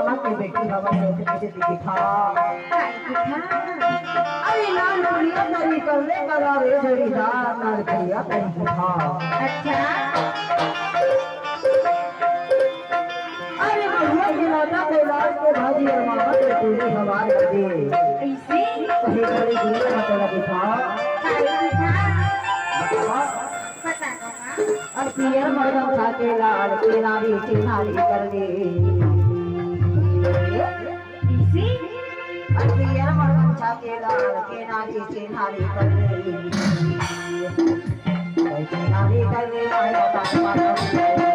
मामा की बेटी बाबा सोच कैसे दिखी था अरे लाल दुनिया करी कर ले करा रे जोड़ीदार लाल भैया करी था अच्छा अरे भैया गिलाता को लाल के भाजी और मामा के पूरी हवार लगे ऐसे कहीं बड़ी दुनिया में लगी था पता होगा अब पियर मर्दम था के लाल की नारी चिन्हारी कर ली ऐसे पियर मर्दम था के लाल की नारी चिन्हारी कर ली चिन्हारी कर ली आया बात